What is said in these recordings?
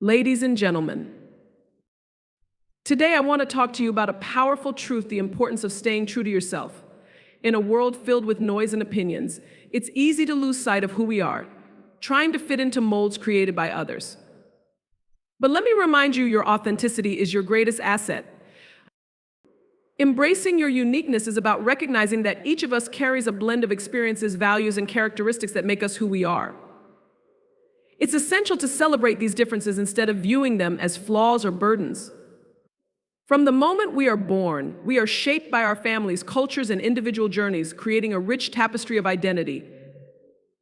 Ladies and gentlemen, today I want to talk to you about a powerful truth: the importance of staying true to yourself. In a world filled with noise and opinions, it's easy to lose sight of who we are, trying to fit into molds created by others. But let me remind you, your authenticity is your greatest asset. Embracing your uniqueness is about recognizing that each of us carries a blend of experiences, values, and characteristics that make us who we are. It's essential to celebrate these differences instead of viewing them as flaws or burdens. From the moment we are born, we are shaped by our families, cultures, and individual journeys, creating a rich tapestry of identity.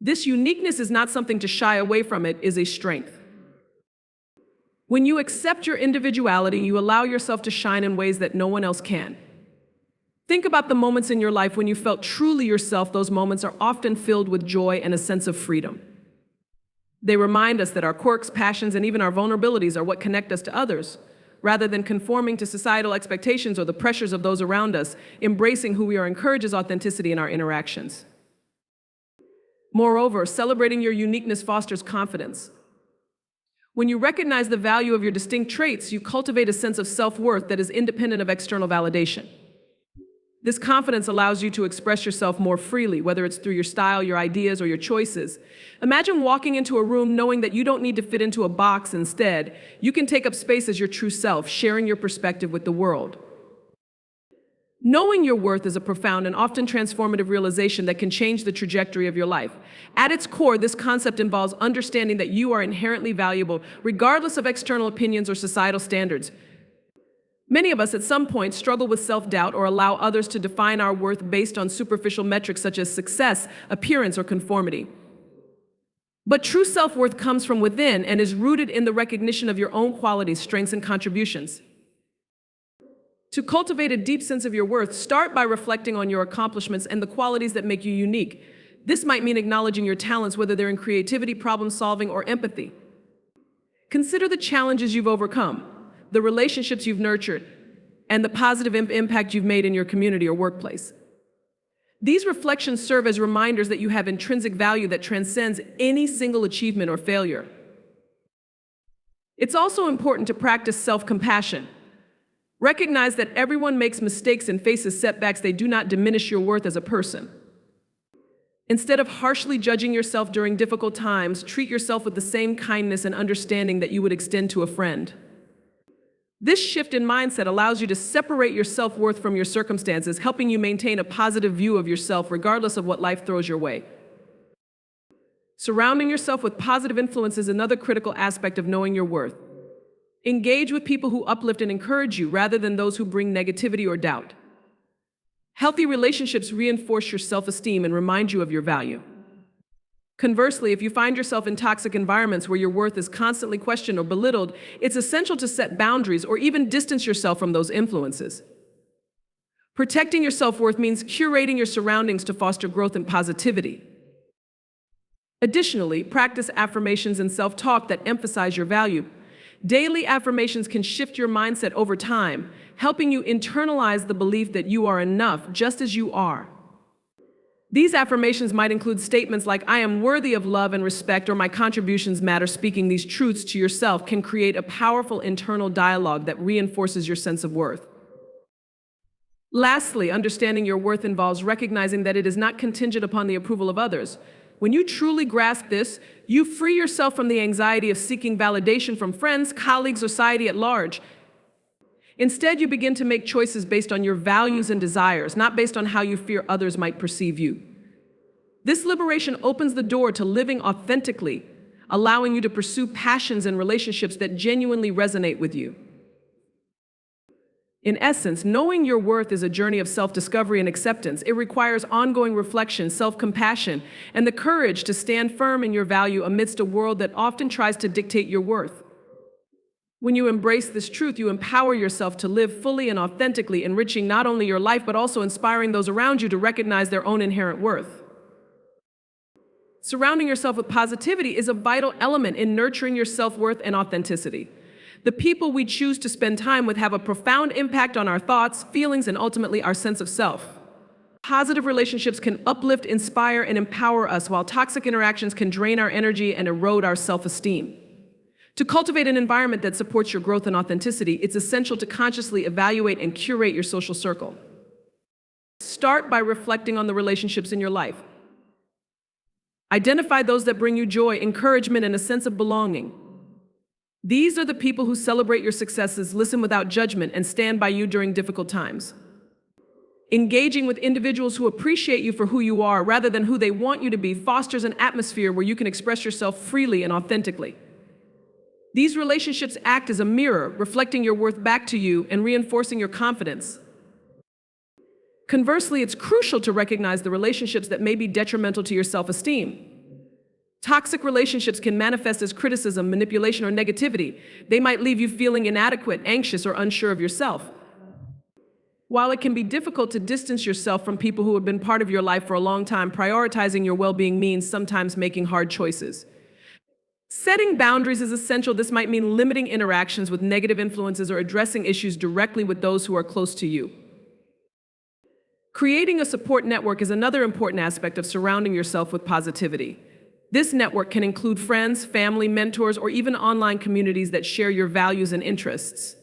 This uniqueness is not something to shy away from, it is a strength. When you accept your individuality, you allow yourself to shine in ways that no one else can. Think about the moments in your life when you felt truly yourself. Those moments are often filled with joy and a sense of freedom. They remind us that our quirks, passions, and even our vulnerabilities are what connect us to others. Rather than conforming to societal expectations or the pressures of those around us, embracing who we are encourages authenticity in our interactions. Moreover, celebrating your uniqueness fosters confidence. When you recognize the value of your distinct traits, you cultivate a sense of self-worth that is independent of external validation. This confidence allows you to express yourself more freely, whether it's through your style, your ideas, or your choices. Imagine walking into a room knowing that you don't need to fit into a box. Instead, you can take up space as your true self, sharing your perspective with the world. Knowing your worth is a profound and often transformative realization that can change the trajectory of your life. At its core, this concept involves understanding that you are inherently valuable, regardless of external opinions or societal standards. Many of us at some point struggle with self-doubt or allow others to define our worth based on superficial metrics such as success, appearance, or conformity. But true self-worth comes from within and is rooted in the recognition of your own qualities, strengths, and contributions. To cultivate a deep sense of your worth, start by reflecting on your accomplishments and the qualities that make you unique. This might mean acknowledging your talents, whether they're in creativity, problem-solving, or empathy. Consider the challenges you've overcome, the relationships you've nurtured, and the positive impact you've made in your community or workplace. These reflections serve as reminders that you have intrinsic value that transcends any single achievement or failure. It's also important to practice self-compassion. Recognize that everyone makes mistakes and faces setbacks. They do not diminish your worth as a person. Instead of harshly judging yourself during difficult times, treat yourself with the same kindness and understanding that you would extend to a friend. This shift in mindset allows you to separate your self-worth from your circumstances, helping you maintain a positive view of yourself regardless of what life throws your way. Surrounding yourself with positive influence is another critical aspect of knowing your worth. Engage with people who uplift and encourage you rather than those who bring negativity or doubt. Healthy relationships reinforce your self-esteem and remind you of your value. Conversely, if you find yourself in toxic environments where your worth is constantly questioned or belittled, it's essential to set boundaries or even distance yourself from those influences. Protecting your self-worth means curating your surroundings to foster growth and positivity. Additionally, practice affirmations and self-talk that emphasize your value. Daily affirmations can shift your mindset over time, helping you internalize the belief that you are enough just as you are. These affirmations might include statements like, "I am worthy of love and respect," or "My contributions matter." Speaking these truths to yourself can create a powerful internal dialogue that reinforces your sense of worth. Lastly, understanding your worth involves recognizing that it is not contingent upon the approval of others. When you truly grasp this, you free yourself from the anxiety of seeking validation from friends, colleagues, or society at large. Instead, you begin to make choices based on your values and desires, not based on how you fear others might perceive you. This liberation opens the door to living authentically, allowing you to pursue passions and relationships that genuinely resonate with you. In essence, knowing your worth is a journey of self-discovery and acceptance. It requires ongoing reflection, self-compassion, and the courage to stand firm in your value amidst a world that often tries to dictate your worth. When you embrace this truth, you empower yourself to live fully and authentically, enriching not only your life but also inspiring those around you to recognize their own inherent worth. Surrounding yourself with positivity is a vital element in nurturing your self-worth and authenticity. The people we choose to spend time with have a profound impact on our thoughts, feelings, and ultimately our sense of self. Positive relationships can uplift, inspire, and empower us, while toxic interactions can drain our energy and erode our self-esteem. To cultivate an environment that supports your growth and authenticity, it's essential to consciously evaluate and curate your social circle. Start by reflecting on the relationships in your life. Identify those that bring you joy, encouragement, and a sense of belonging. These are the people who celebrate your successes, listen without judgment, and stand by you during difficult times. Engaging with individuals who appreciate you for who you are rather than who they want you to be fosters an atmosphere where you can express yourself freely and authentically. These relationships act as a mirror, reflecting your worth back to you and reinforcing your confidence. Conversely, it's crucial to recognize the relationships that may be detrimental to your self-esteem. Toxic relationships can manifest as criticism, manipulation, or negativity. They might leave you feeling inadequate, anxious, or unsure of yourself. While it can be difficult to distance yourself from people who have been part of your life for a long time, prioritizing your well-being means sometimes making hard choices. Setting boundaries is essential. This might mean limiting interactions with negative influences or addressing issues directly with those who are close to you. Creating a support network is another important aspect of surrounding yourself with positivity. This network can include friends, family, mentors, or even online communities that share your values and interests.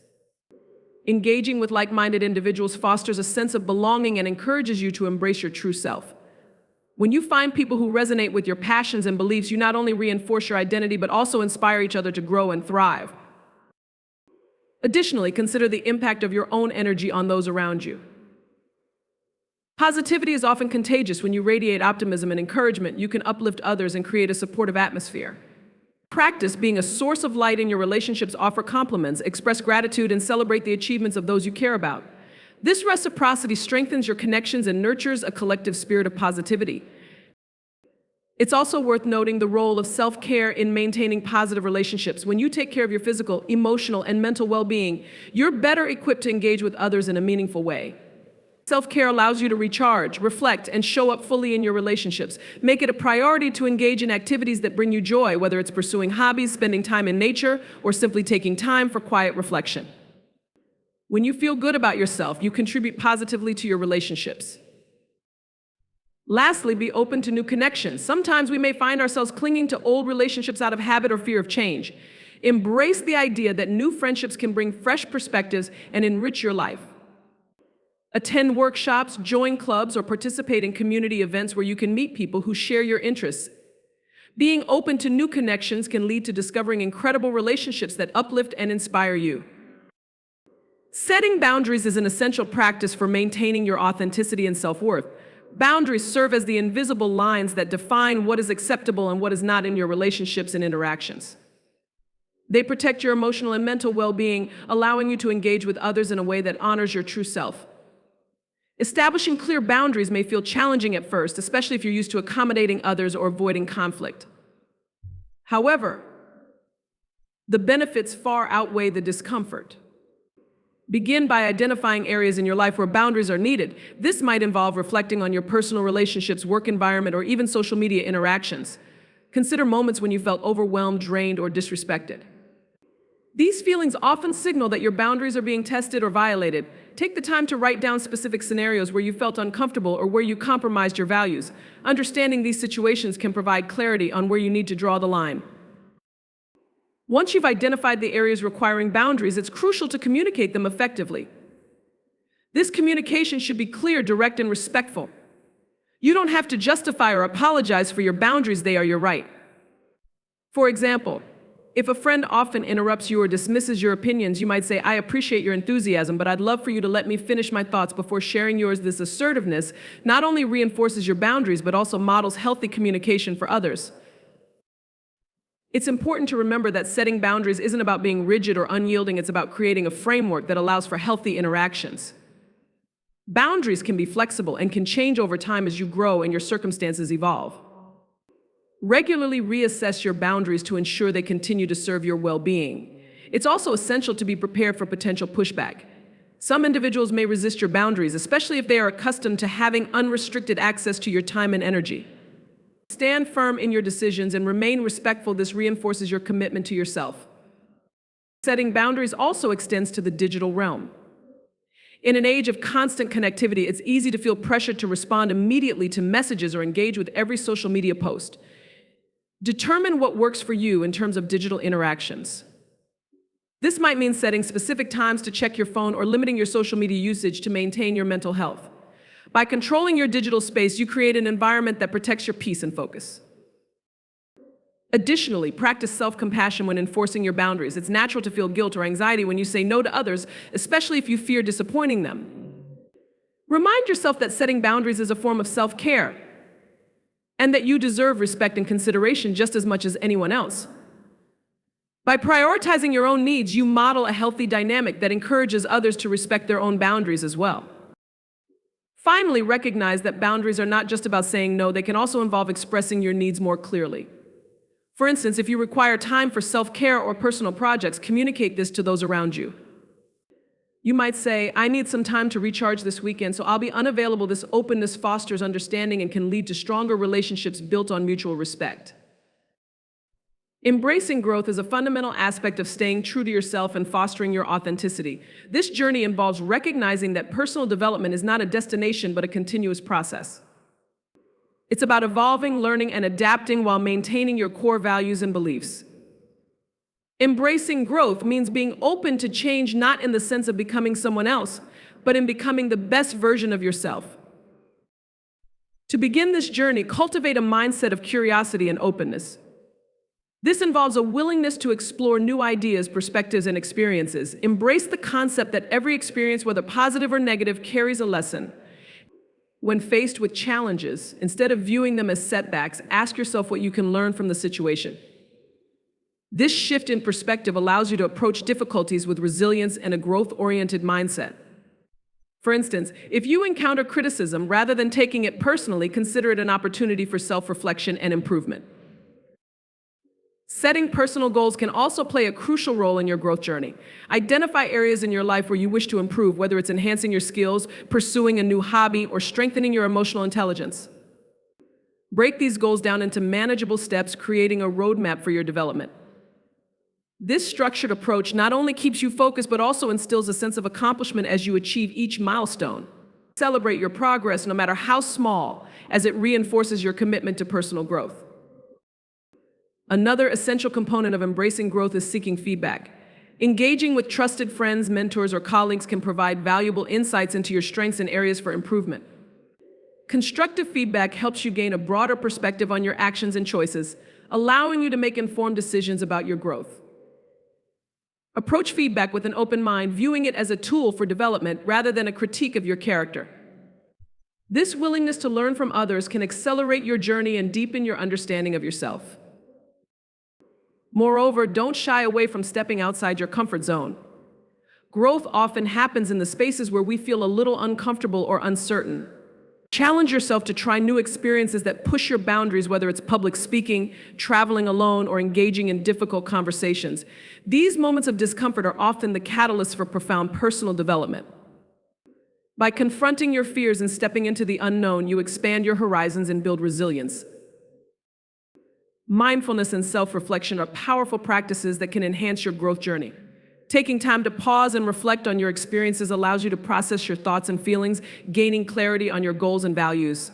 Engaging with like-minded individuals fosters a sense of belonging and encourages you to embrace your true self. When you find people who resonate with your passions and beliefs, you not only reinforce your identity, but also inspire each other to grow and thrive. Additionally, consider the impact of your own energy on those around you. Positivity is often contagious. When you radiate optimism and encouragement, you can uplift others and create a supportive atmosphere. Practice being a source of light in your relationships. Offer compliments, express gratitude, and celebrate the achievements of those you care about. This reciprocity strengthens your connections and nurtures a collective spirit of positivity. It's also worth noting the role of self-care in maintaining positive relationships. When you take care of your physical, emotional, and mental well-being, you're better equipped to engage with others in a meaningful way. Self-care allows you to recharge, reflect, and show up fully in your relationships. Make it a priority to engage in activities that bring you joy, whether it's pursuing hobbies, spending time in nature, or simply taking time for quiet reflection. When you feel good about yourself, you contribute positively to your relationships. Lastly, be open to new connections. Sometimes we may find ourselves clinging to old relationships out of habit or fear of change. Embrace the idea that new friendships can bring fresh perspectives and enrich your life. Attend workshops, join clubs, or participate in community events where you can meet people who share your interests. Being open to new connections can lead to discovering incredible relationships that uplift and inspire you. Setting boundaries is an essential practice for maintaining your authenticity and self-worth. Boundaries serve as the invisible lines that define what is acceptable and what is not in your relationships and interactions. They protect your emotional and mental well-being, allowing you to engage with others in a way that honors your true self. Establishing clear boundaries may feel challenging at first, especially if you're used to accommodating others or avoiding conflict. However, the benefits far outweigh the discomfort. Begin by identifying areas in your life where boundaries are needed. This might involve reflecting on your personal relationships, work environment, or even social media interactions. Consider moments when you felt overwhelmed, drained, or disrespected. These feelings often signal that your boundaries are being tested or violated. Take the time to write down specific scenarios where you felt uncomfortable or where you compromised your values. Understanding these situations can provide clarity on where you need to draw the line. Once you've identified the areas requiring boundaries, it's crucial to communicate them effectively. This communication should be clear, direct, and respectful. You don't have to justify or apologize for your boundaries. They are your right. For example, if a friend often interrupts you or dismisses your opinions, you might say, "I appreciate your enthusiasm, but I'd love for you to let me finish my thoughts before sharing yours." This assertiveness not only reinforces your boundaries, but also models healthy communication for others. It's important to remember that setting boundaries isn't about being rigid or unyielding. It's about creating a framework that allows for healthy interactions. Boundaries can be flexible and can change over time as you grow and your circumstances evolve. Regularly reassess your boundaries to ensure they continue to serve your well-being. It's also essential to be prepared for potential pushback. Some individuals may resist your boundaries, especially if they are accustomed to having unrestricted access to your time and energy. Stand firm in your decisions and remain respectful. This reinforces your commitment to yourself. Setting boundaries also extends to the digital realm. In an age of constant connectivity, it's easy to feel pressured to respond immediately to messages or engage with every social media post. Determine what works for you in terms of digital interactions. This might mean setting specific times to check your phone or limiting your social media usage to maintain your mental health. By controlling your digital space, you create an environment that protects your peace and focus. Additionally, practice self-compassion when enforcing your boundaries. It's natural to feel guilt or anxiety when you say no to others, especially if you fear disappointing them. Remind yourself that setting boundaries is a form of self-care and that you deserve respect and consideration just as much as anyone else. By prioritizing your own needs, you model a healthy dynamic that encourages others to respect their own boundaries as well. Finally, recognize that boundaries are not just about saying no, they can also involve expressing your needs more clearly. For instance, if you require time for self-care or personal projects, communicate this to those around you. You might say, I need some time to recharge this weekend, so I'll be unavailable. This openness fosters understanding and can lead to stronger relationships built on mutual respect. Embracing growth is a fundamental aspect of staying true to yourself and fostering your authenticity. This journey involves recognizing that personal development is not a destination but a continuous process. It's about evolving, learning, and adapting while maintaining your core values and beliefs. Embracing growth means being open to change, not in the sense of becoming someone else, but in becoming the best version of yourself. To begin this journey, cultivate a mindset of curiosity and openness. This involves a willingness to explore new ideas, perspectives, and experiences. Embrace the concept that every experience, whether positive or negative, carries a lesson. When faced with challenges, instead of viewing them as setbacks, ask yourself what you can learn from the situation. This shift in perspective allows you to approach difficulties with resilience and a growth-oriented mindset. For instance, if you encounter criticism, rather than taking it personally, consider it an opportunity for self-reflection and improvement. Setting personal goals can also play a crucial role in your growth journey. Identify areas in your life where you wish to improve, whether it's enhancing your skills, pursuing a new hobby, or strengthening your emotional intelligence. Break these goals down into manageable steps, creating a roadmap for your development. This structured approach not only keeps you focused, but also instills a sense of accomplishment as you achieve each milestone. Celebrate your progress, no matter how small, as it reinforces your commitment to personal growth. Another essential component of embracing growth is seeking feedback. Engaging with trusted friends, mentors, or colleagues can provide valuable insights into your strengths and areas for improvement. Constructive feedback helps you gain a broader perspective on your actions and choices, allowing you to make informed decisions about your growth. Approach feedback with an open mind, viewing it as a tool for development rather than a critique of your character. This willingness to learn from others can accelerate your journey and deepen your understanding of yourself. Moreover, don't shy away from stepping outside your comfort zone. Growth often happens in the spaces where we feel a little uncomfortable or uncertain. Challenge yourself to try new experiences that push your boundaries, whether it's public speaking, traveling alone, or engaging in difficult conversations. These moments of discomfort are often the catalyst for profound personal development. By confronting your fears and stepping into the unknown, you expand your horizons and build resilience. Mindfulness and self-reflection are powerful practices that can enhance your growth journey. Taking time to pause and reflect on your experiences allows you to process your thoughts and feelings, gaining clarity on your goals and values.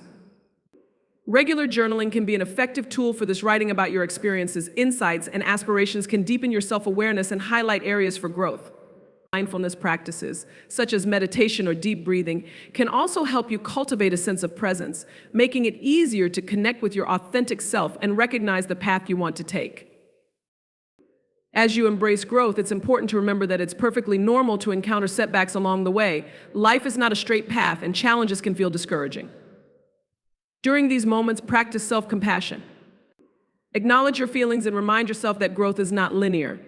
Regular journaling can be an effective tool for this. Writing about your experiences, insights, and aspirations can deepen your self-awareness and highlight areas for growth. Mindfulness practices, such as meditation or deep breathing, can also help you cultivate a sense of presence, making it easier to connect with your authentic self and recognize the path you want to take. As you embrace growth, it's important to remember that it's perfectly normal to encounter setbacks along the way. Life is not a straight path, and challenges can feel discouraging. During these moments, practice self-compassion. Acknowledge your feelings and remind yourself that growth is not linear.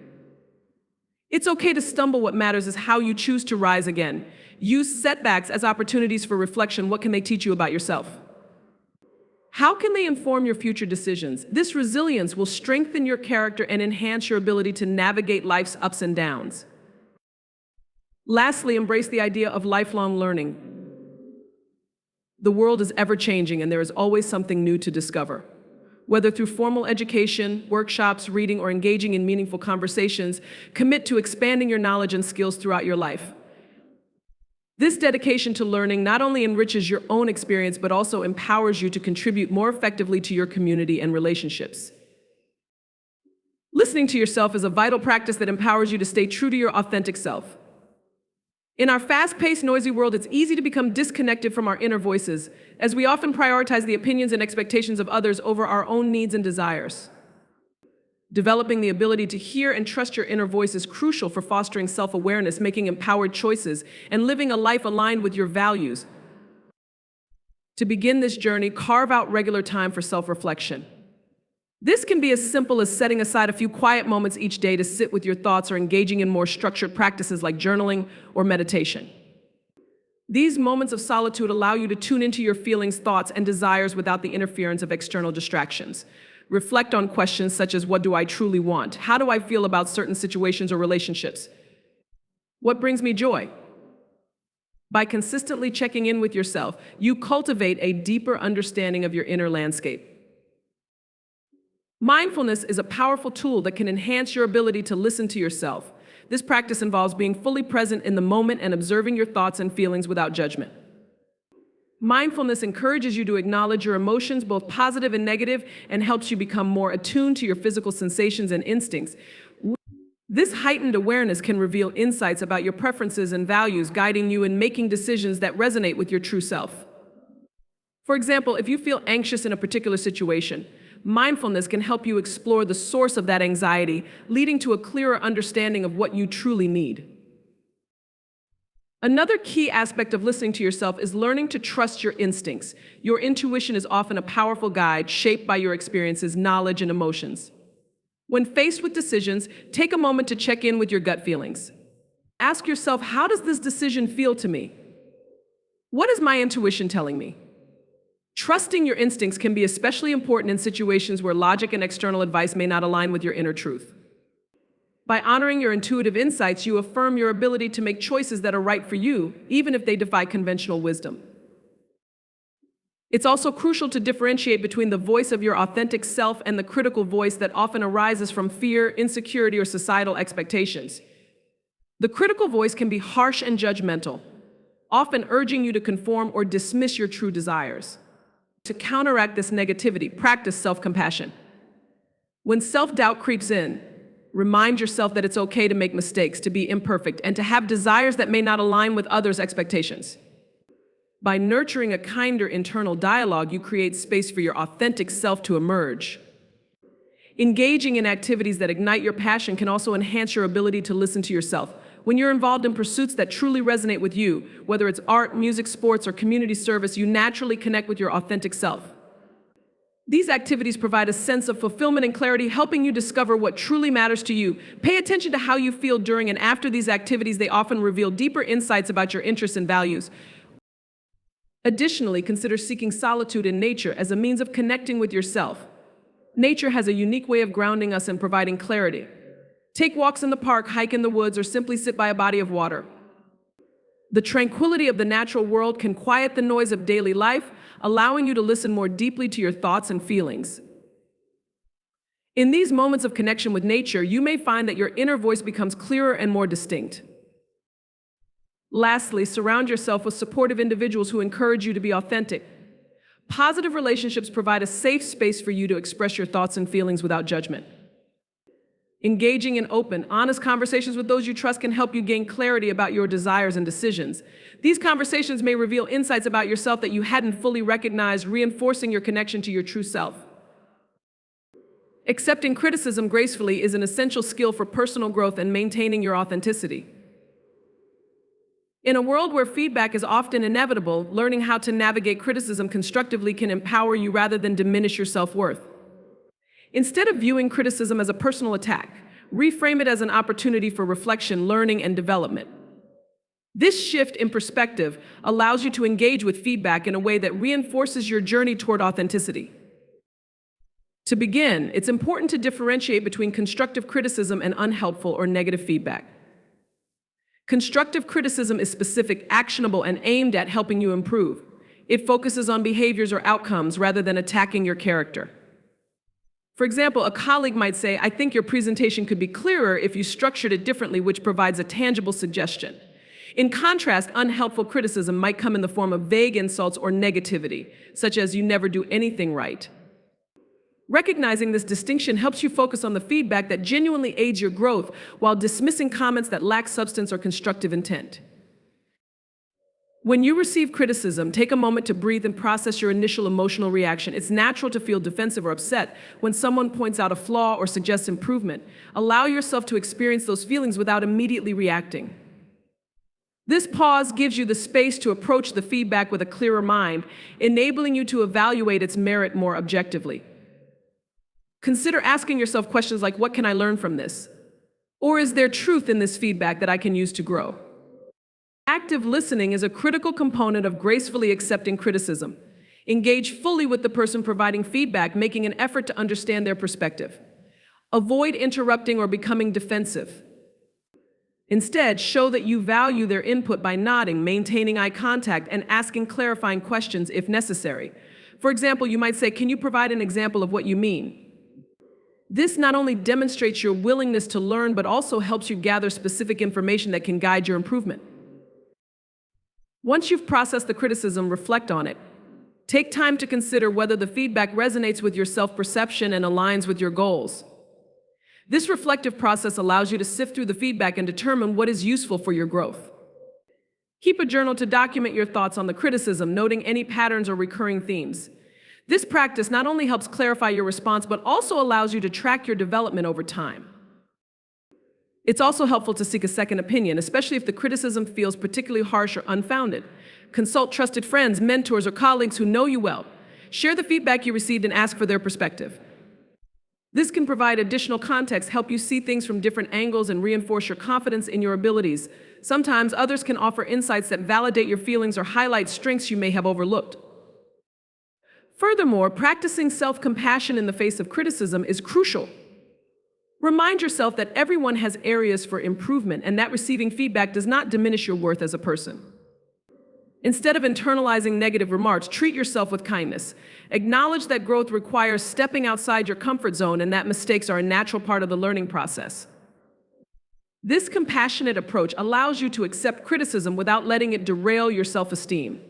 It's okay to stumble. What matters is how you choose to rise again. Use setbacks as opportunities for reflection. What can they teach you about yourself? How can they inform your future decisions? This resilience will strengthen your character and enhance your ability to navigate life's ups and downs. Lastly, embrace the idea of lifelong learning. The world is ever-changing, and there is always something new to discover. Whether through formal education, workshops, reading, or engaging in meaningful conversations, commit to expanding your knowledge and skills throughout your life. This dedication to learning not only enriches your own experience, but also empowers you to contribute more effectively to your community and relationships. Listening to yourself is a vital practice that empowers you to stay true to your authentic self. In our fast-paced, noisy world, it's easy to become disconnected from our inner voices, as we often prioritize the opinions and expectations of others over our own needs and desires. Developing the ability to hear and trust your inner voice is crucial for fostering self-awareness, making empowered choices, and living a life aligned with your values. To begin this journey, carve out regular time for self-reflection. This can be as simple as setting aside a few quiet moments each day to sit with your thoughts or engaging in more structured practices like journaling or meditation. These moments of solitude allow you to tune into your feelings, thoughts, and desires without the interference of external distractions. Reflect on questions such as, what do I truly want? How do I feel about certain situations or relationships? What brings me joy? By consistently checking in with yourself, you cultivate a deeper understanding of your inner landscape. Mindfulness is a powerful tool that can enhance your ability to listen to yourself. This practice involves being fully present in the moment and observing your thoughts and feelings without judgment. Mindfulness encourages you to acknowledge your emotions, both positive and negative, and helps you become more attuned to your physical sensations and instincts. This heightened awareness can reveal insights about your preferences and values, guiding you in making decisions that resonate with your true self. For example, if you feel anxious in a particular situation, mindfulness can help you explore the source of that anxiety, leading to a clearer understanding of what you truly need. Another key aspect of listening to yourself is learning to trust your instincts. Your intuition is often a powerful guide shaped by your experiences, knowledge, and emotions. When faced with decisions, take a moment to check in with your gut feelings. Ask yourself, how does this decision feel to me? What is my intuition telling me? Trusting your instincts can be especially important in situations where logic and external advice may not align with your inner truth. By honoring your intuitive insights, you affirm your ability to make choices that are right for you, even if they defy conventional wisdom. It's also crucial to differentiate between the voice of your authentic self and the critical voice that often arises from fear, insecurity, or societal expectations. The critical voice can be harsh and judgmental, often urging you to conform or dismiss your true desires. To counteract this negativity, practice self-compassion. When self-doubt creeps in, remind yourself that it's okay to make mistakes, to be imperfect, and to have desires that may not align with others' expectations. By nurturing a kinder internal dialogue, you create space for your authentic self to emerge. Engaging in activities that ignite your passion can also enhance your ability to listen to yourself. When you're involved in pursuits that truly resonate with you, whether it's art, music, sports, or community service, you naturally connect with your authentic self. These activities provide a sense of fulfillment and clarity, helping you discover what truly matters to you. Pay attention to how you feel during and after these activities. They often reveal deeper insights about your interests and values. Additionally, consider seeking solitude in nature as a means of connecting with yourself. Nature has a unique way of grounding us and providing clarity. Take walks in the park, hike in the woods, or simply sit by a body of water. The tranquility of the natural world can quiet the noise of daily life, allowing you to listen more deeply to your thoughts and feelings. In these moments of connection with nature, you may find that your inner voice becomes clearer and more distinct. Lastly, surround yourself with supportive individuals who encourage you to be authentic. Positive relationships provide a safe space for you to express your thoughts and feelings without judgment. Engaging in open, honest conversations with those you trust can help you gain clarity about your desires and decisions. These conversations may reveal insights about yourself that you hadn't fully recognized, reinforcing your connection to your true self. Accepting criticism gracefully is an essential skill for personal growth and maintaining your authenticity. In a world where feedback is often inevitable, learning how to navigate criticism constructively can empower you rather than diminish your self-worth. Instead of viewing criticism as a personal attack, reframe it as an opportunity for reflection, learning, and development. This shift in perspective allows you to engage with feedback in a way that reinforces your journey toward authenticity. To begin, it's important to differentiate between constructive criticism and unhelpful or negative feedback. Constructive criticism is specific, actionable, and aimed at helping you improve. It focuses on behaviors or outcomes rather than attacking your character. For example, a colleague might say, "I think your presentation could be clearer if you structured it differently," which provides a tangible suggestion. In contrast, unhelpful criticism might come in the form of vague insults or negativity, such as "you never do anything right." Recognizing this distinction helps you focus on the feedback that genuinely aids your growth while dismissing comments that lack substance or constructive intent. When you receive criticism, take a moment to breathe and process your initial emotional reaction. It's natural to feel defensive or upset when someone points out a flaw or suggests improvement. Allow yourself to experience those feelings without immediately reacting. This pause gives you the space to approach the feedback with a clearer mind, enabling you to evaluate its merit more objectively. Consider asking yourself questions like, what can I learn from this? Or is there truth in this feedback that I can use to grow? Active listening is a critical component of gracefully accepting criticism. Engage fully with the person providing feedback, making an effort to understand their perspective. Avoid interrupting or becoming defensive. Instead, show that you value their input by nodding, maintaining eye contact, and asking clarifying questions if necessary. For example, you might say, "Can you provide an example of what you mean?" This not only demonstrates your willingness to learn, but also helps you gather specific information that can guide your improvement. Once you've processed the criticism, reflect on it. Take time to consider whether the feedback resonates with your self-perception and aligns with your goals. This reflective process allows you to sift through the feedback and determine what is useful for your growth. Keep a journal to document your thoughts on the criticism, noting any patterns or recurring themes. This practice not only helps clarify your response, but also allows you to track your development over time. It's also helpful to seek a second opinion, especially if the criticism feels particularly harsh or unfounded. Consult trusted friends, mentors, or colleagues who know you well. Share the feedback you received and ask for their perspective. This can provide additional context, help you see things from different angles, and reinforce your confidence in your abilities. Sometimes others can offer insights that validate your feelings or highlight strengths you may have overlooked. Furthermore, practicing self-compassion in the face of criticism is crucial. Remind yourself that everyone has areas for improvement and that receiving feedback does not diminish your worth as a person. Instead of internalizing negative remarks, treat yourself with kindness. Acknowledge that growth requires stepping outside your comfort zone and that mistakes are a natural part of the learning process. This compassionate approach allows you to accept criticism without letting it derail your self-esteem.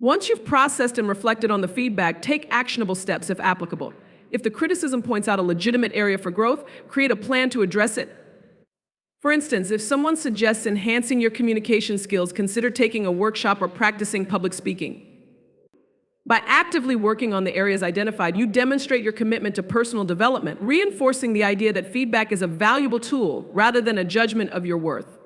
Once you've processed and reflected on the feedback, take actionable steps if applicable. If the criticism points out a legitimate area for growth, create a plan to address it. For instance, if someone suggests enhancing your communication skills, consider taking a workshop or practicing public speaking. By actively working on the areas identified, you demonstrate your commitment to personal development, reinforcing the idea that feedback is a valuable tool rather than a judgment of your worth.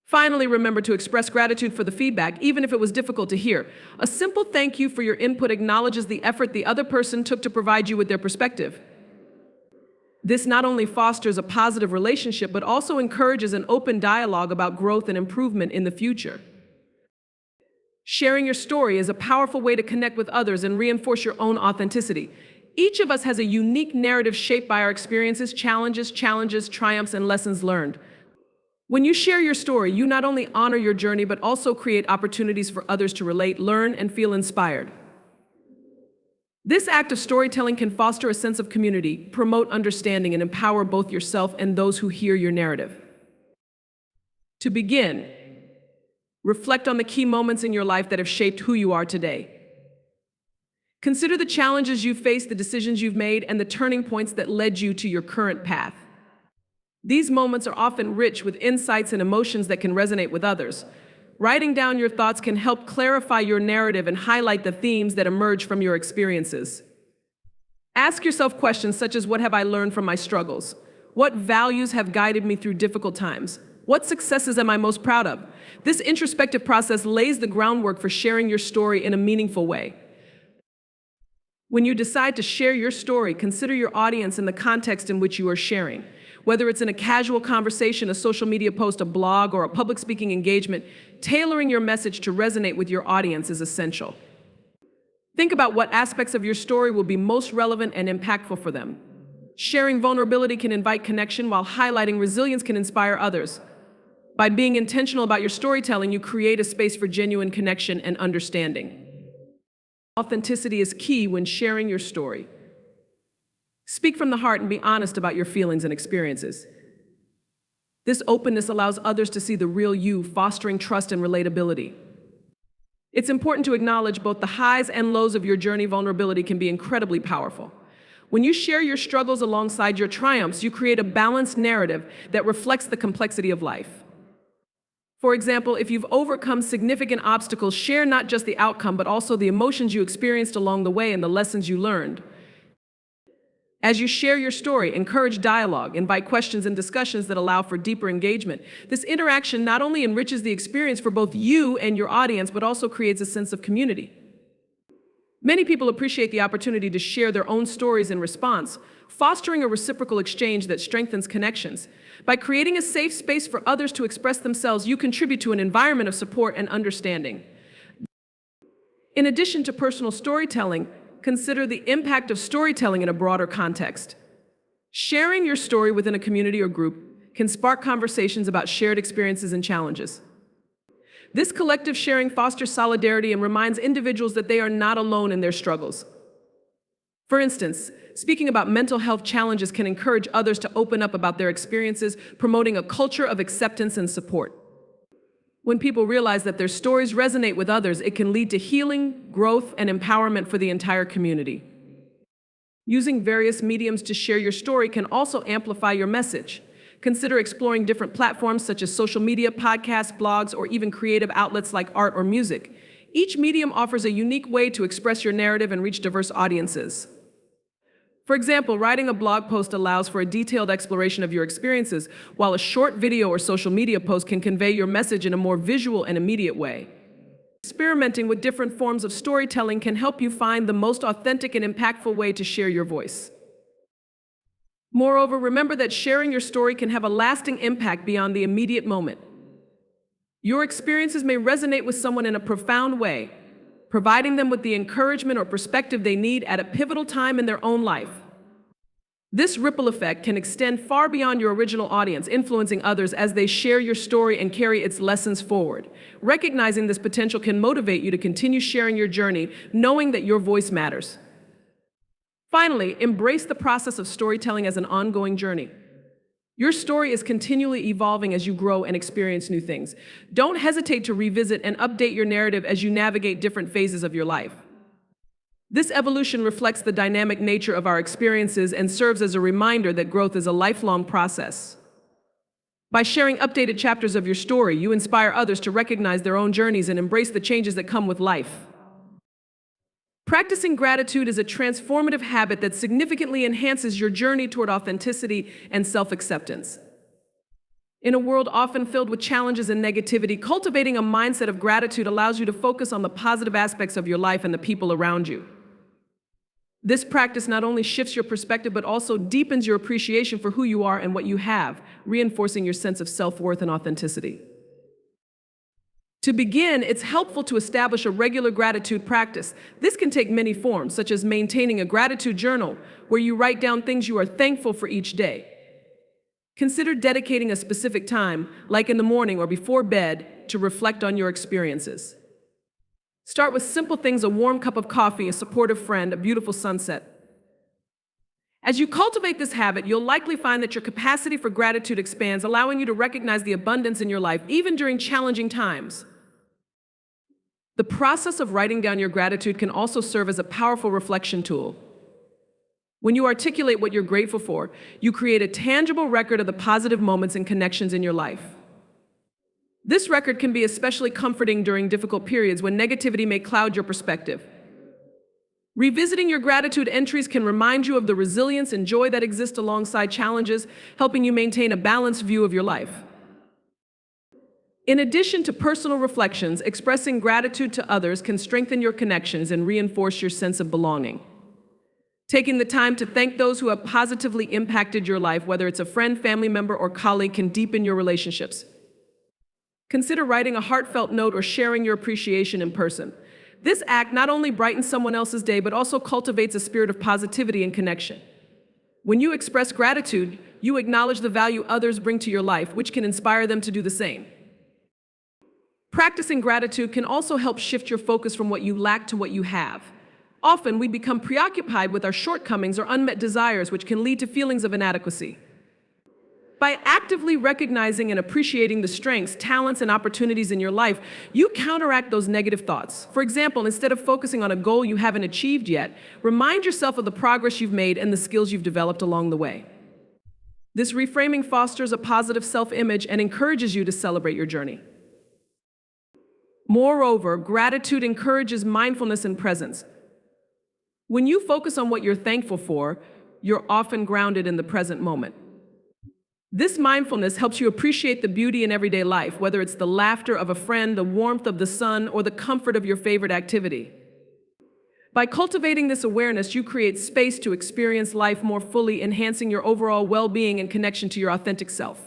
Finally, remember to express gratitude for the feedback, even if it was difficult to hear. A simple thank you for your input acknowledges the effort the other person took to provide you with their perspective. This not only fosters a positive relationship, but also encourages an open dialogue about growth and improvement in the future. Sharing your story is a powerful way to connect with others and reinforce your own authenticity. Each of us has a unique narrative shaped by our experiences, challenges, triumphs, and lessons learned. When you share your story, you not only honor your journey, but also create opportunities for others to relate, learn, and feel inspired. This act of storytelling can foster a sense of community, promote understanding, and empower both yourself and those who hear your narrative. To begin, reflect on the key moments in your life that have shaped who you are today. Consider the challenges you've faced, the decisions you've made, and the turning points that led you to your current path. These moments are often rich with insights and emotions that can resonate with others. Writing down your thoughts can help clarify your narrative and highlight the themes that emerge from your experiences. Ask yourself questions such as, what have I learned from my struggles? What values have guided me through difficult times? What successes am I most proud of? This introspective process lays the groundwork for sharing your story in a meaningful way. When you decide to share your story, consider your audience and the context in which you are sharing. Whether it's in a casual conversation, a social media post, a blog, or a public speaking engagement, tailoring your message to resonate with your audience is essential. Think about what aspects of your story will be most relevant and impactful for them. Sharing vulnerability can invite connection, while highlighting resilience can inspire others. By being intentional about your storytelling, you create a space for genuine connection and understanding. Authenticity is key when sharing your story. Speak from the heart and be honest about your feelings and experiences. This openness allows others to see the real you, fostering trust and relatability. It's important to acknowledge both the highs and lows of your journey. Vulnerability can be incredibly powerful. When you share your struggles alongside your triumphs, you create a balanced narrative that reflects the complexity of life. For example, if you've overcome significant obstacles, share not just the outcome, but also the emotions you experienced along the way and the lessons you learned. As you share your story, encourage dialogue, invite questions and discussions that allow for deeper engagement. This interaction not only enriches the experience for both you and your audience, but also creates a sense of community. Many people appreciate the opportunity to share their own stories in response, fostering a reciprocal exchange that strengthens connections. By creating a safe space for others to express themselves, you contribute to an environment of support and understanding. In addition to personal storytelling, consider the impact of storytelling in a broader context. Sharing your story within a community or group can spark conversations about shared experiences and challenges. This collective sharing fosters solidarity and reminds individuals that they are not alone in their struggles. For instance, speaking about mental health challenges can encourage others to open up about their experiences, promoting a culture of acceptance and support. When people realize that their stories resonate with others, it can lead to healing, growth, and empowerment for the entire community. Using various mediums to share your story can also amplify your message. Consider exploring different platforms such as social media, podcasts, blogs, or even creative outlets like art or music. Each medium offers a unique way to express your narrative and reach diverse audiences. For example, writing a blog post allows for a detailed exploration of your experiences, while a short video or social media post can convey your message in a more visual and immediate way. Experimenting with different forms of storytelling can help you find the most authentic and impactful way to share your voice. Moreover, remember that sharing your story can have a lasting impact beyond the immediate moment. Your experiences may resonate with someone in a profound way, providing them with the encouragement or perspective they need at a pivotal time in their own life. This ripple effect can extend far beyond your original audience, influencing others as they share your story and carry its lessons forward. Recognizing this potential can motivate you to continue sharing your journey, knowing that your voice matters. Finally, embrace the process of storytelling as an ongoing journey. Your story is continually evolving as you grow and experience new things. Don't hesitate to revisit and update your narrative as you navigate different phases of your life. This evolution reflects the dynamic nature of our experiences and serves as a reminder that growth is a lifelong process. By sharing updated chapters of your story, you inspire others to recognize their own journeys and embrace the changes that come with life. Practicing gratitude is a transformative habit that significantly enhances your journey toward authenticity and self-acceptance. In a world often filled with challenges and negativity, cultivating a mindset of gratitude allows you to focus on the positive aspects of your life and the people around you. This practice not only shifts your perspective, but also deepens your appreciation for who you are and what you have, reinforcing your sense of self-worth and authenticity. To begin, it's helpful to establish a regular gratitude practice. This can take many forms, such as maintaining a gratitude journal, where you write down things you are thankful for each day. Consider dedicating a specific time, like in the morning or before bed, to reflect on your experiences. Start with simple things: a warm cup of coffee, a supportive friend, a beautiful sunset. As you cultivate this habit, you'll likely find that your capacity for gratitude expands, allowing you to recognize the abundance in your life, even during challenging times. The process of writing down your gratitude can also serve as a powerful reflection tool. When you articulate what you're grateful for, you create a tangible record of the positive moments and connections in your life. This record can be especially comforting during difficult periods when negativity may cloud your perspective. Revisiting your gratitude entries can remind you of the resilience and joy that exist alongside challenges, helping you maintain a balanced view of your life. In addition to personal reflections, expressing gratitude to others can strengthen your connections and reinforce your sense of belonging. Taking the time to thank those who have positively impacted your life, whether it's a friend, family member, or colleague, can deepen your relationships. Consider writing a heartfelt note or sharing your appreciation in person. This act not only brightens someone else's day, but also cultivates a spirit of positivity and connection. When you express gratitude, you acknowledge the value others bring to your life, which can inspire them to do the same. Practicing gratitude can also help shift your focus from what you lack to what you have. Often, we become preoccupied with our shortcomings or unmet desires, which can lead to feelings of inadequacy. By actively recognizing and appreciating the strengths, talents, and opportunities in your life, you counteract those negative thoughts. For example, instead of focusing on a goal you haven't achieved yet, remind yourself of the progress you've made and the skills you've developed along the way. This reframing fosters a positive self-image and encourages you to celebrate your journey. Moreover, gratitude encourages mindfulness and presence. When you focus on what you're thankful for, you're often grounded in the present moment. This mindfulness helps you appreciate the beauty in everyday life, whether it's the laughter of a friend, the warmth of the sun, or the comfort of your favorite activity. By cultivating this awareness, you create space to experience life more fully, enhancing your overall well-being and connection to your authentic self.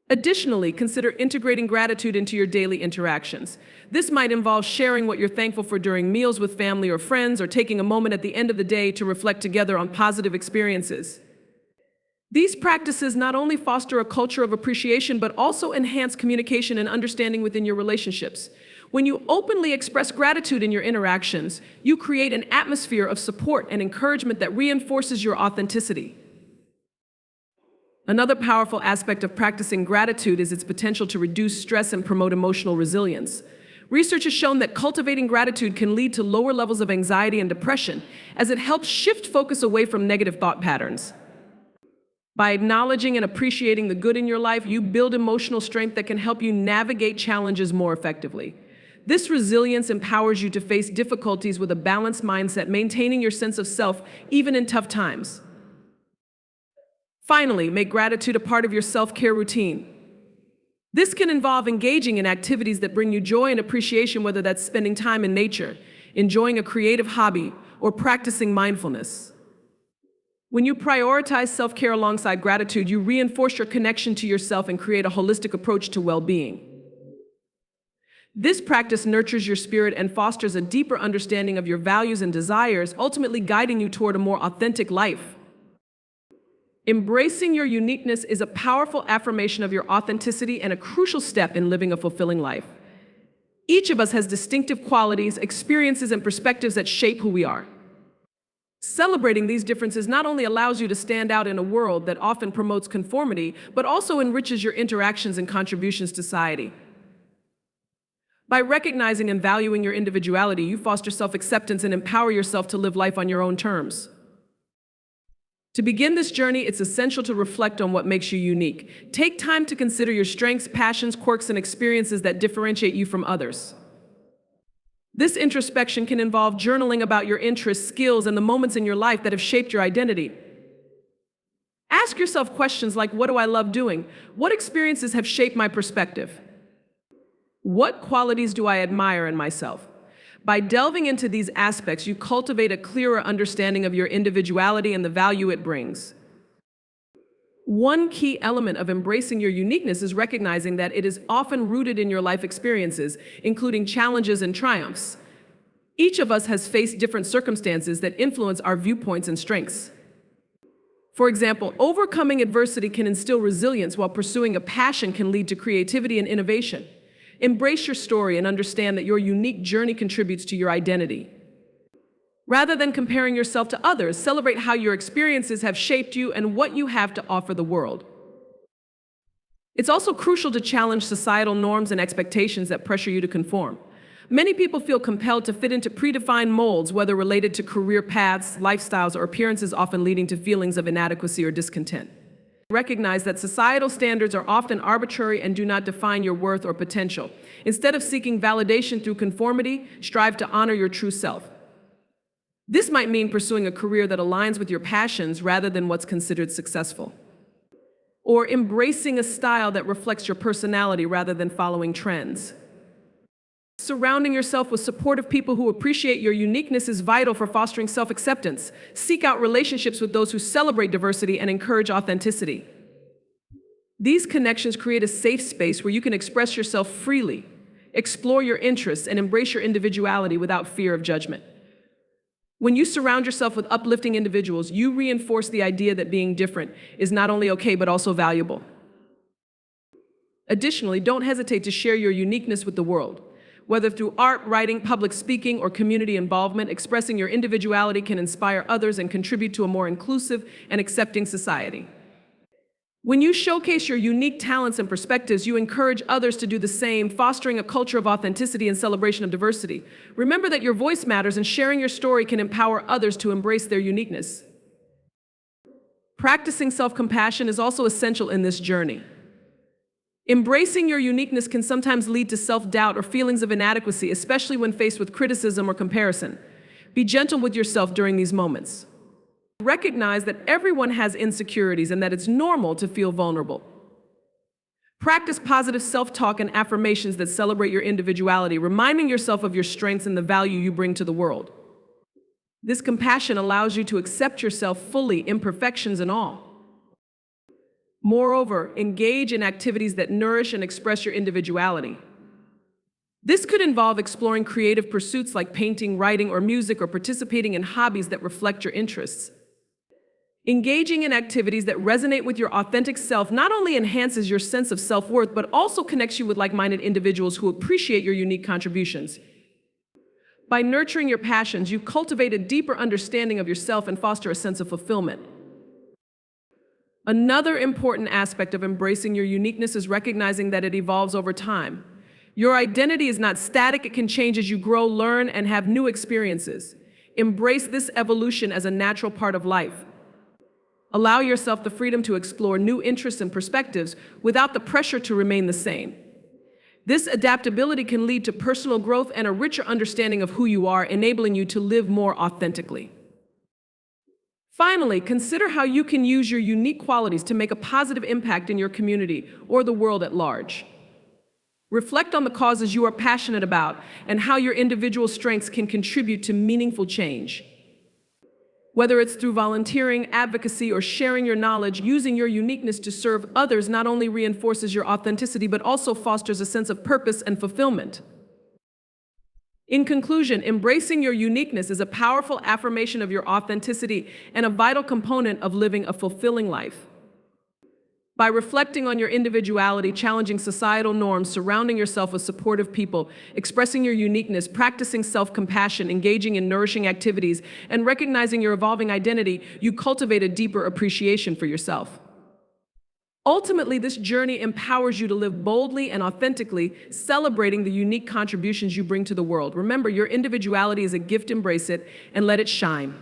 Additionally, consider integrating gratitude into your daily interactions. This might involve sharing what you're thankful for during meals with family or friends, or taking a moment at the end of the day to reflect together on positive experiences. These practices not only foster a culture of appreciation, but also enhance communication and understanding within your relationships. When you openly express gratitude in your interactions, you create an atmosphere of support and encouragement that reinforces your authenticity. Another powerful aspect of practicing gratitude is its potential to reduce stress and promote emotional resilience. Research has shown that cultivating gratitude can lead to lower levels of anxiety and depression, as it helps shift focus away from negative thought patterns. By acknowledging and appreciating the good in your life, you build emotional strength that can help you navigate challenges more effectively. This resilience empowers you to face difficulties with a balanced mindset, maintaining your sense of self even in tough times. Finally, make gratitude a part of your self-care routine. This can involve engaging in activities that bring you joy and appreciation, whether that's spending time in nature, enjoying a creative hobby, or practicing mindfulness. When you prioritize self-care alongside gratitude, you reinforce your connection to yourself and create a holistic approach to well-being. This practice nurtures your spirit and fosters a deeper understanding of your values and desires, ultimately guiding you toward a more authentic life. Embracing your uniqueness is a powerful affirmation of your authenticity and a crucial step in living a fulfilling life. Each of us has distinctive qualities, experiences, and perspectives that shape who we are. Celebrating these differences not only allows you to stand out in a world that often promotes conformity, but also enriches your interactions and contributions to society. By recognizing and valuing your individuality, you foster self-acceptance and empower yourself to live life on your own terms. To begin this journey, it's essential to reflect on what makes you unique. Take time to consider your strengths, passions, quirks, and experiences that differentiate you from others. This introspection can involve journaling about your interests, skills, and the moments in your life that have shaped your identity. Ask yourself questions like, what do I love doing? What experiences have shaped my perspective? What qualities do I admire in myself? By delving into these aspects, you cultivate a clearer understanding of your individuality and the value it brings. One key element of embracing your uniqueness is recognizing that it is often rooted in your life experiences, including challenges and triumphs. Each of us has faced different circumstances that influence our viewpoints and strengths. For example, overcoming adversity can instill resilience, while pursuing a passion can lead to creativity and innovation. Embrace your story and understand that your unique journey contributes to your identity. Rather than comparing yourself to others, celebrate how your experiences have shaped you and what you have to offer the world. It's also crucial to challenge societal norms and expectations that pressure you to conform. Many people feel compelled to fit into predefined molds, whether related to career paths, lifestyles, or appearances, often leading to feelings of inadequacy or discontent. Recognize that societal standards are often arbitrary and do not define your worth or potential. Instead of seeking validation through conformity, strive to honor your true self. This might mean pursuing a career that aligns with your passions rather than what's considered successful. Or embracing a style that reflects your personality rather than following trends. Surrounding yourself with supportive people who appreciate your uniqueness is vital for fostering self-acceptance. Seek out relationships with those who celebrate diversity and encourage authenticity. These connections create a safe space where you can express yourself freely, explore your interests, and embrace your individuality without fear of judgment. When you surround yourself with uplifting individuals, you reinforce the idea that being different is not only okay, but also valuable. Additionally, don't hesitate to share your uniqueness with the world. Whether through art, writing, public speaking, or community involvement, expressing your individuality can inspire others and contribute to a more inclusive and accepting society. When you showcase your unique talents and perspectives, you encourage others to do the same, fostering a culture of authenticity and celebration of diversity. Remember that your voice matters, and sharing your story can empower others to embrace their uniqueness. Practicing self-compassion is also essential in this journey. Embracing your uniqueness can sometimes lead to self-doubt or feelings of inadequacy, especially when faced with criticism or comparison. Be gentle with yourself during these moments. Recognize that everyone has insecurities and that it's normal to feel vulnerable. Practice positive self-talk and affirmations that celebrate your individuality, reminding yourself of your strengths and the value you bring to the world. This compassion allows you to accept yourself fully, imperfections and all. Moreover, engage in activities that nourish and express your individuality. This could involve exploring creative pursuits like painting, writing, or music, or participating in hobbies that reflect your interests. Engaging in activities that resonate with your authentic self not only enhances your sense of self-worth, but also connects you with like-minded individuals who appreciate your unique contributions. By nurturing your passions, you cultivate a deeper understanding of yourself and foster a sense of fulfillment. Another important aspect of embracing your uniqueness is recognizing that it evolves over time. Your identity is not static, it can change as you grow, learn, and have new experiences. Embrace this evolution as a natural part of life. Allow yourself the freedom to explore new interests and perspectives without the pressure to remain the same. This adaptability can lead to personal growth and a richer understanding of who you are, enabling you to live more authentically. Finally, consider how you can use your unique qualities to make a positive impact in your community or the world at large. Reflect on the causes you are passionate about and how your individual strengths can contribute to meaningful change. Whether it's through volunteering, advocacy, or sharing your knowledge, using your uniqueness to serve others not only reinforces your authenticity, but also fosters a sense of purpose and fulfillment. In conclusion, embracing your uniqueness is a powerful affirmation of your authenticity and a vital component of living a fulfilling life. By reflecting on your individuality, challenging societal norms, surrounding yourself with supportive people, expressing your uniqueness, practicing self-compassion, engaging in nourishing activities, and recognizing your evolving identity, you cultivate a deeper appreciation for yourself. Ultimately, this journey empowers you to live boldly and authentically, celebrating the unique contributions you bring to the world. Remember, your individuality is a gift, embrace it, and let it shine.